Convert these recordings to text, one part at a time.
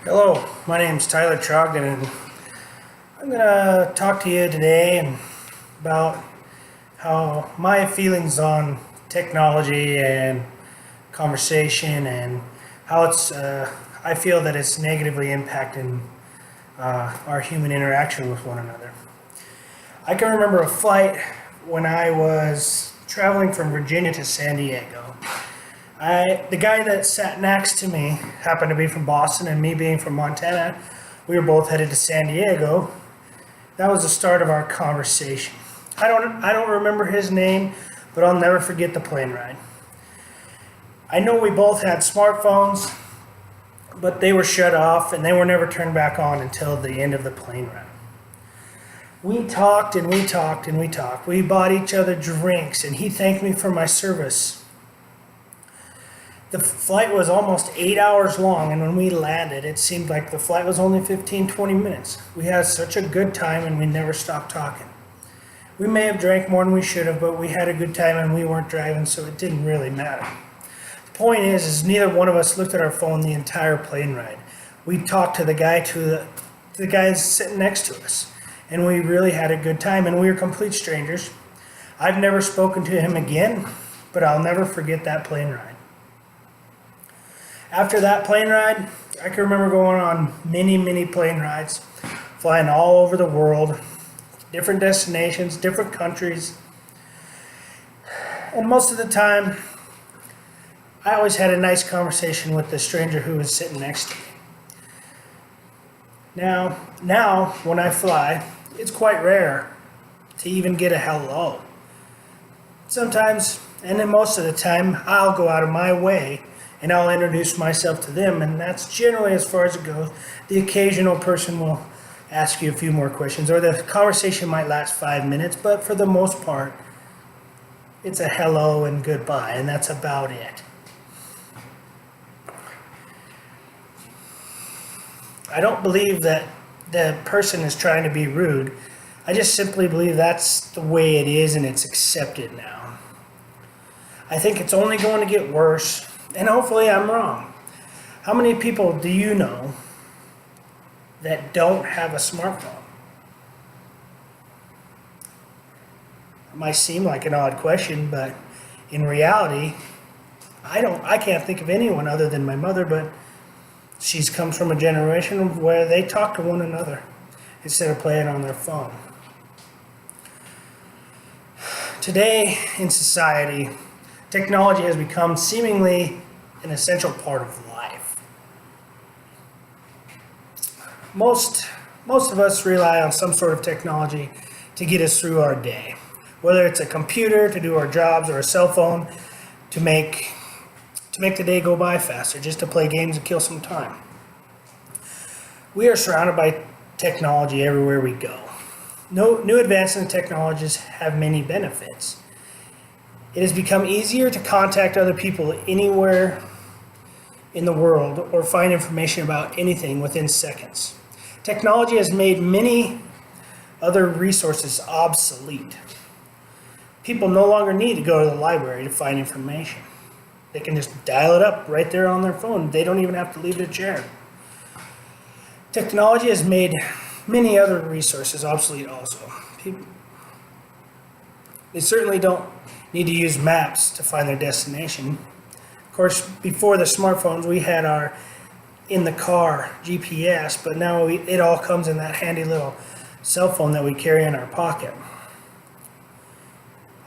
Hello, my name's Tyler Trogdon, and I'm going to talk to you today about how my feelings on technology and conversation and how I feel that it's negatively impacting our human interaction with one another. I can remember a flight when I was traveling from Virginia to San Diego. The guy that sat next to me happened to be from Boston, and me being from Montana, we were both headed to San Diego. That was the start of our conversation. I don't remember his name, but I'll never forget the plane ride. I know we both had smartphones, but they were shut off and they were never turned back on until the end of the plane ride. We talked and we talked and we talked. We bought each other drinks, and he thanked me for my service. The flight was almost 8 hours long, and when we landed, it seemed like the flight was only 15-20 minutes. We had such a good time, and we never stopped talking. We may have drank more than we should have, but we had a good time, and we weren't driving, so it didn't really matter. The point is neither one of us looked at our phone the entire plane ride. We talked to the guy sitting next to us, and we really had a good time, and we were complete strangers. I've never spoken to him again, but I'll never forget that plane ride. After that plane ride, I can remember going on many plane rides, flying all over the world, different destinations, different countries. And most of the time, I always had a nice conversation with the stranger who was sitting next to me. Now, when I fly, it's quite rare to even get a hello. Sometimes, and then most of the time, I'll go out of my way and I'll introduce myself to them, and that's generally as far as it goes. The occasional person will ask you a few more questions, or the conversation might last 5 minutes, but for the most part, it's a hello and goodbye, and that's about it. I don't believe that the person is trying to be rude. I just simply believe that's the way it is, and it's accepted now. I think it's only going to get worse. And hopefully I'm wrong. How many people do you know that don't have a smartphone? It might seem like an odd question, but in reality, I can't think of anyone other than my mother, but she comes from a generation where they talk to one another instead of playing on their phone. Today in society, technology has become seemingly an essential part of life. Most of us rely on some sort of technology to get us through our day, whether it's a computer to do our jobs or a cell phone to make the day go by faster, just to play games and kill some time. We are surrounded by technology everywhere we go. New advances in technologies have many benefits. It has become easier to contact other people anywhere in the world or find information about anything within seconds. Technology has made many other resources obsolete. People no longer need to go to the library to find information. They can just dial it up right there on their phone. They don't even have to leave their chair. Technology has made many other resources obsolete also. They certainly don't need to use maps to find their destination. Of course, before the smartphones, we had our in the car GPS, but now it all comes in that handy little cell phone that we carry in our pocket.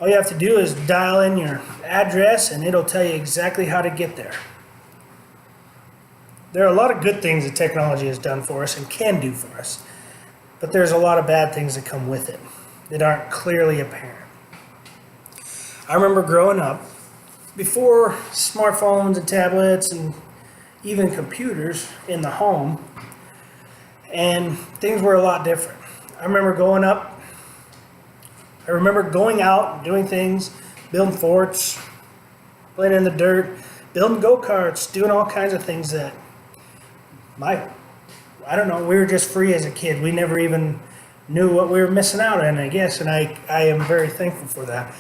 All you have to do is dial in your address and it'll tell you exactly how to get there. There are a lot of good things that technology has done for us and can do for us, but there's a lot of bad things that come with it that aren't clearly apparent. I remember growing up, before smartphones and tablets and even computers in the home, and things were a lot different. I remember going out and doing things, building forts, playing in the dirt, building go-karts, doing all kinds of things that I don't know, we were just free as a kid. We never even knew what we were missing out on, I guess, and I am very thankful for that.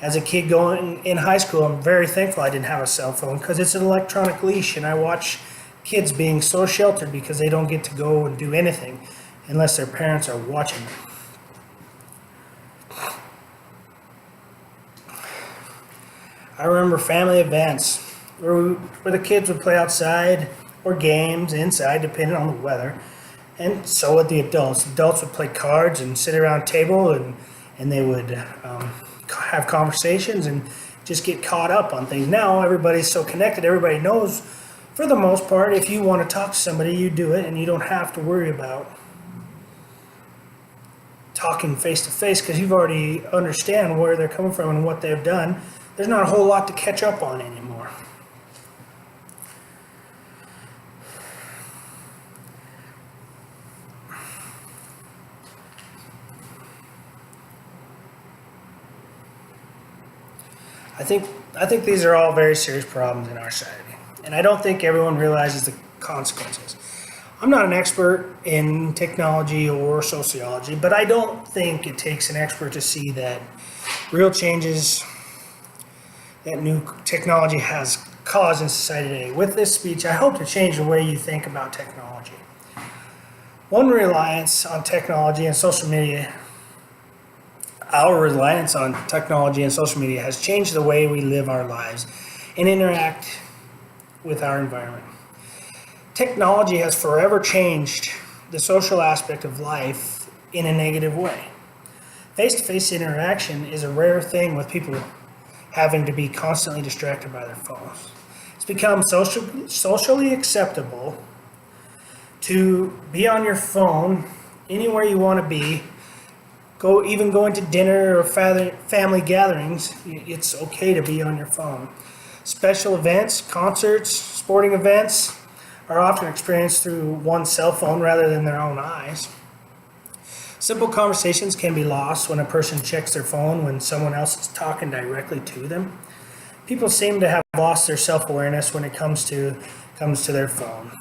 As a kid going in high school, I'm very thankful I didn't have a cell phone because it's an electronic leash, and I watch kids being so sheltered because they don't get to go and do anything unless their parents are watching them. I remember family events where the kids would play outside or games inside, depending on the weather. And so would the adults. Adults would play cards and sit around a table, and they would have conversations and just get caught up on things. Now everybody's so connected. Everybody knows, for the most part, if you want to talk to somebody, you do it, and you don't have to worry about talking face to face because you've already understand where they're coming from and what they've done. There's not a whole lot to catch up on anymore. I think these are all very serious problems in our society, and I don't think everyone realizes the consequences. I'm not an expert in technology or sociology, but I don't think it takes an expert to see that real changes that new technology has caused in society today. With this speech, I hope to change the way you think about technology. One reliance on technology and social media Our reliance on technology and social media has changed the way we live our lives and interact with our environment. Technology has forever changed the social aspect of life in a negative way. Face-to-face interaction is a rare thing, with people having to be constantly distracted by their phones. It's become socially acceptable to be on your phone anywhere you want to be. Even going to dinner or family gatherings, it's okay to be on your phone. Special events, concerts, sporting events are often experienced through one's cell phone rather than their own eyes. Simple conversations can be lost when a person checks their phone when someone else is talking directly to them. People seem to have lost their self-awareness when it comes to their phone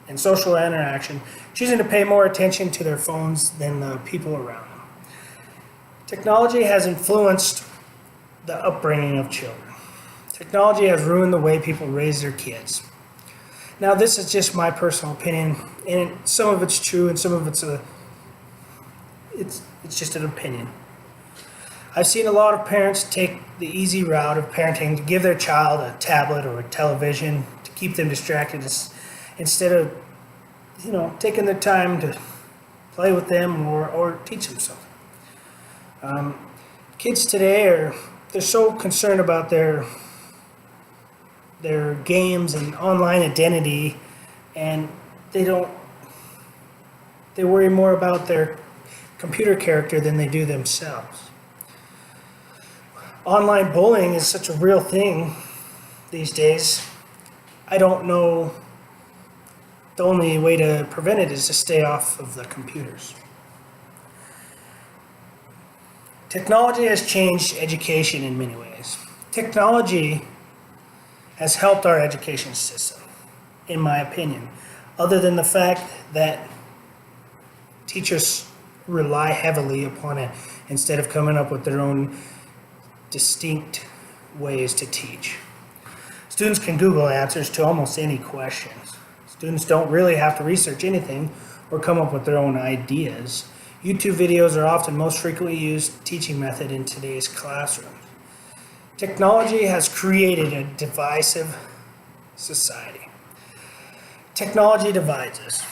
and social interaction, choosing to pay more attention to their phones than the people around them. Technology has influenced the upbringing of children. Technology has ruined the way people raise their kids. Now, this is just my personal opinion, and some of it's true, and some of it's just an opinion. I've seen a lot of parents take the easy route of parenting to give their child a tablet or a television to keep them distracted instead of, taking the time to play with them or teach them something. Kids today they're so concerned about their games and online identity, and they worry more about their computer character than they do themselves. Online bullying is such a real thing these days. I don't know. The only way to prevent it is to stay off of the computers. Technology has changed education in many ways. Technology has helped our education system, in my opinion, other than the fact that teachers rely heavily upon it instead of coming up with their own distinct ways to teach. Students can Google answers to almost any questions. Students don't really have to research anything or come up with their own ideas. YouTube videos are often most frequently used teaching method in today's classrooms. Technology has created a divisive society. Technology divides us.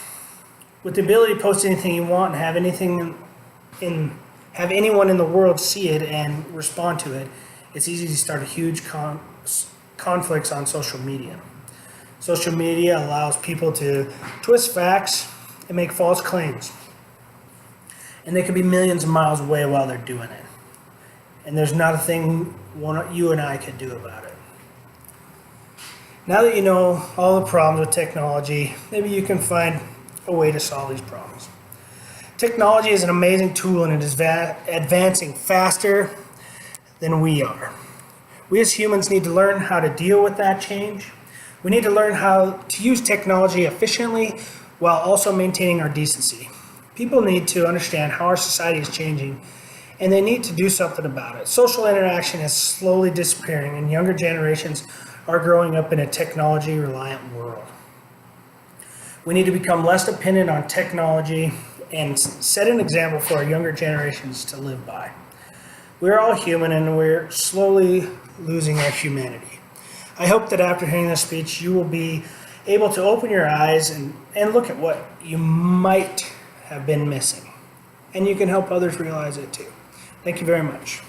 With the ability to post anything you want and have anyone in the world see it and respond to it, it's easy to start a huge conflicts on social media. Social media allows people to twist facts and make false claims. And they could be millions of miles away while they're doing it. And there's not a thing you and I could do about it. Now that you know all the problems with technology, maybe you can find a way to solve these problems. Technology is an amazing tool, and it is advancing faster than we are. We as humans need to learn how to deal with that change. We need to learn how to use technology efficiently while also maintaining our decency. People need to understand how our society is changing, and they need to do something about it. Social interaction is slowly disappearing, and younger generations are growing up in a technology-reliant world. We need to become less dependent on technology and set an example for our younger generations to live by. We're all human and we're slowly losing our humanity. I hope that after hearing this speech, you will be able to open your eyes and look at what you might have been missing. And you can help others realize it too. Thank you very much.